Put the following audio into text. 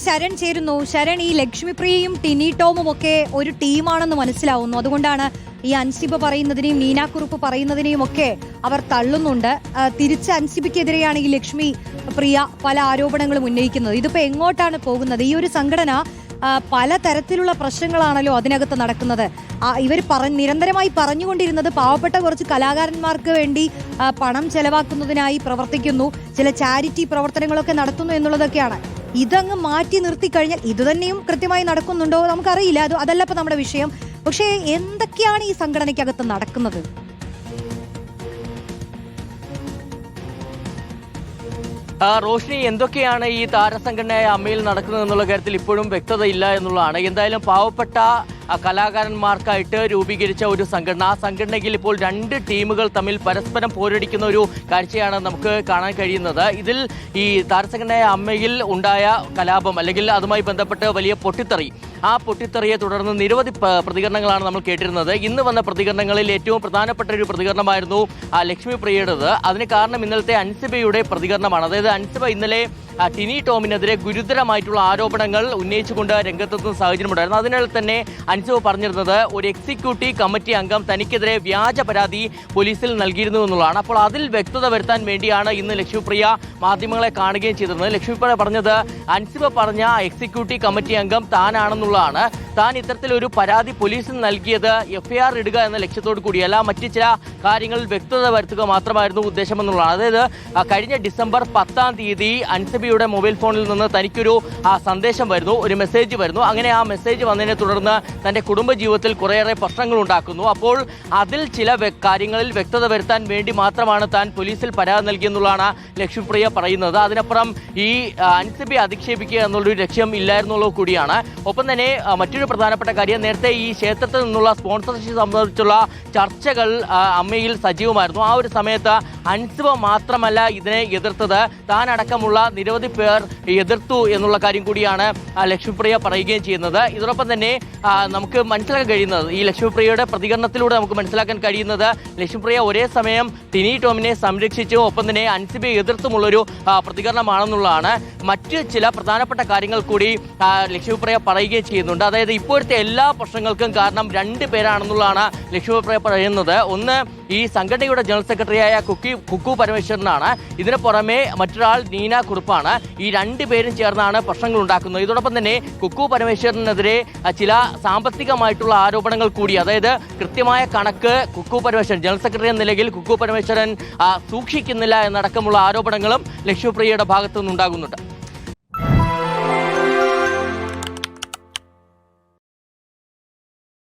ശരൺ ചേരുന്നു. ശരൺ, ഈ ലക്ഷ്മിപ്രിയയും ടിനി ടോമും ഒക്കെ ഒരു ടീമാണെന്ന് മനസ്സിലാവുന്നു. അതുകൊണ്ടാണ് ഈ അൻസിബ പറയുന്നതിനെയും നീനാക്കുറുപ്പ് പറയുന്നതിനെയും ഒക്കെ അവർ തള്ളുന്നുണ്ട്. തിരിച്ച് അൻസിബയ്ക്കെതിരെയാണ് ഈ ലക്ഷ്മി പ്രിയ പല ആരോപണങ്ങളും ഉന്നയിക്കുന്നത്. ഇതിപ്പോ എങ്ങോട്ടാണ് പോകുന്നത്? ഈ ഒരു സംഘടന പലതരത്തിലുള്ള പ്രശ്നങ്ങളാണല്ലോ അതിനകത്ത് നടക്കുന്നത്. ഇവർ നിരന്തരമായി പറഞ്ഞുകൊണ്ടിരുന്നത് പാവപ്പെട്ട കുറച്ച് കലാകാരന്മാർക്ക് വേണ്ടി പണം ചെലവാക്കുന്നതിനായി പ്രവർത്തിക്കുന്നു, ചില ചാരിറ്റി പ്രവർത്തനങ്ങളൊക്കെ നടത്തുന്നു എന്നുള്ളതൊക്കെയാണ്. ഇതങ്ങ് മാറ്റി നിർത്തിക്കഴിഞ്ഞാൽ ഇതുതന്നെയും കൃത്യമായി നടക്കുന്നുണ്ടോ നമുക്കറിയില്ല. അതല്ല ഇപ്പൊ നമ്മുടെ വിഷയം. പക്ഷേ എന്തൊക്കെയാണ് ഈ സംഘടനയ്ക്കകത്ത് നടക്കുന്നത്? റോഷ്നി, എന്തൊക്കെയാണ് ഈ താരസംഘടനയായ അമ്മയിൽ നടക്കുന്നത് എന്നുള്ള കാര്യത്തിൽ ഇപ്പോഴും വ്യക്തതയില്ല എന്നുള്ളതാണ്. എന്തായാലും പാവപ്പെട്ട കലാകാരന്മാർക്കായിട്ട് രൂപീകരിച്ച ഒരു സംഘടന, ആ സംഘടനയിൽ ഇപ്പോൾ രണ്ട് ടീമുകൾ തമ്മിൽ പരസ്പരം പോരടിക്കുന്ന ഒരു കാഴ്ചയാണ് നമുക്ക് കാണാൻ കഴിയുന്നത്. ഇതിൽ ഈ താരസംഘടനയായ അമ്മയിൽ ഉണ്ടായ കലാപം അല്ലെങ്കിൽ അതുമായി ബന്ധപ്പെട്ട് വലിയ പൊട്ടിത്തെറി, ആ പൊട്ടിത്തെറിയെ തുടർന്ന് നിരവധി പ്രതികരണങ്ങളാണ് നമ്മൾ കേട്ടിരുന്നത്. ഇന്ന് വന്ന പ്രതികരണങ്ങളിൽ ഏറ്റവും പ്രധാനപ്പെട്ട ഒരു പ്രതികരണമായിരുന്നു ലക്ഷ്മി പ്രിയയുടേത്. അതിന് കാരണം ഇന്നലത്തെ അൻസിബയുടെ പ്രതികരണമാണ്. അതായത് അൻസിബ ഇന്നലെ ടിനി ടോമിനെതിരെ ഗുരുതരമായിട്ടുള്ള ആരോപണങ്ങൾ ഉന്നയിച്ചുകൊണ്ട് രംഗത്തെത്തുന്ന സാഹചര്യമുണ്ടായിരുന്നു. അതിനാൽ തന്നെ അൻസിബ പറഞ്ഞിരുന്നത് ഒരു എക്സിക്യൂട്ടീവ് കമ്മിറ്റി അംഗം തനിക്കെതിരെ വ്യാജ പരാതി പോലീസിൽ നൽകിയിരുന്നു എന്നുള്ളതാണ്. അപ്പോൾ അതിൽ വ്യക്തത വരുത്താൻ വേണ്ടിയാണ് ഇന്ന് ലക്ഷ്മിപ്രിയ മാധ്യമങ്ങളെ കാണുകയും ചെയ്തിരുന്നത്. ലക്ഷ്മിപ്രിയ പറഞ്ഞത് അൻസിബ പറഞ്ഞ എക്സിക്യൂട്ടീവ് കമ്മിറ്റി അംഗം താനാണെന്നുള്ളതാണ്. താൻ ഇത്തരത്തിലൊരു പരാതി പോലീസിൽ നൽകിയത് FIR ഇടുക എന്ന ലക്ഷ്യത്തോടു കൂടിയല്ല, മറ്റ് ചില കാര്യങ്ങളിൽ വ്യക്തത വരുത്തുക മാത്രമായിരുന്നു ഉദ്ദേശമെന്നുള്ളതാണ്. അതായത് കഴിഞ്ഞ ഡിസംബർ 10-ാം തീയതി അൻസിബയുടെ മൊബൈൽ ഫോണിൽ നിന്ന് തനിക്കൊരു സന്ദേശം വരുന്നു, ഒരു മെസ്സേജ് വരുന്നു. അങ്ങനെ ആ മെസ്സേജ് വന്നതിനെ തുടർന്ന് തന്റെ കുടുംബജീവിതത്തിൽ കുറേയേറെ പ്രശ്നങ്ങൾ ഉണ്ടാക്കുന്നു. അപ്പോൾ അതിൽ ചില കാര്യങ്ങളിൽ വ്യക്തത വരുത്താൻ വേണ്ടി മാത്രമാണ് താൻ പോലീസിൽ പരാതി നൽകിയെന്നുള്ളതാണ് ലക്ഷ്മിപ്രിയ പറയുന്നത്. അതിനപ്പുറം ഈ അൻസിബയെ അധിക്ഷേപിക്കുക എന്നുള്ളൊരു ലക്ഷ്യം ഇല്ലായിരുന്നുള്ളത് കൂടിയാണ്. ഒപ്പം തന്നെ മറ്റൊരു പ്രധാനപ്പെട്ട കാര്യം, നേരത്തെ ഈ ക്ഷേത്രത്തിൽ നിന്നുള്ള സ്പോൺസർഷിപ്പ് സംബന്ധിച്ചുള്ള ചർച്ചകൾ അമ്മയിൽ സജീവമായിരുന്നു. ആ ഒരു സമയത്ത് അൻസിബ മാത്രമല്ല ഇതിനെ എതിർത്തത്, താൻ അടക്കമുള്ള നിരവധി പേർ എതിർത്തു എന്നുള്ള കാര്യം കൂടിയാണ് ലക്ഷ്മിപ്രിയ പറയുകയും ചെയ്യുന്നത്. ഇതോടൊപ്പം തന്നെ നമുക്ക് മനസ്സിലാക്കാൻ കഴിയുന്നത്, ഈ ലക്ഷ്മിപ്രിയയുടെ പ്രതികരണത്തിലൂടെ നമുക്ക് മനസ്സിലാക്കാൻ കഴിയുന്നത്, ലക്ഷ്മിപ്രിയ ഒരേ സമയം ടിനി ടോമിനെ സംരക്ഷിച്ചും ഒപ്പം തന്നെ അൻസിബയെ എതിർത്തുമുള്ളൊരു പ്രതികരണമാണെന്നുള്ളതാണ്. മറ്റ് ചില പ്രധാനപ്പെട്ട കാര്യങ്ങൾ കൂടി ലക്ഷ്മിപ്രിയ പറയുകയും ചെയ്യുന്നുണ്ട്. അതായത് ഇപ്പോഴത്തെ എല്ലാ പ്രശ്നങ്ങൾക്കും കാരണം രണ്ട് പേരാണെന്നുള്ളതാണ് ലക്ഷ്മിപ്രിയ പറയുന്നത്. ഒന്ന്, ഈ സംഘടനയുടെ ജനറൽ സെക്രട്ടറിയായ കുക്കു പരമേശ്വരനാണ്. ഇതിന് പുറമെ മറ്റൊരാൾ നീനാക്കുറുപ്പാണ്. ഈ രണ്ടു പേരും ചേർന്നാണ് പ്രശ്നങ്ങൾ ഉണ്ടാക്കുന്നത്. ഇതോടൊപ്പം തന്നെ കുക്കു പരമേശ്വരനെതിരെ ചില സാമ്പത്തികമായിട്ടുള്ള ആരോപണങ്ങൾ കൂടി, അതായത് കൃത്യമായ കണക്ക് കുക്കു പരമേശ്വരൻ ജനറൽ സെക്രട്ടറി എന്ന നിലയിൽ കുക്കു പരമേശ്വരൻ സൂക്ഷിക്കുന്നില്ല എന്നടക്കമുള്ള ആരോപണങ്ങളും ലക്ഷ്മിപ്രിയയുടെ ഭാഗത്തു നിന്നുണ്ടാകുന്നുണ്ട്.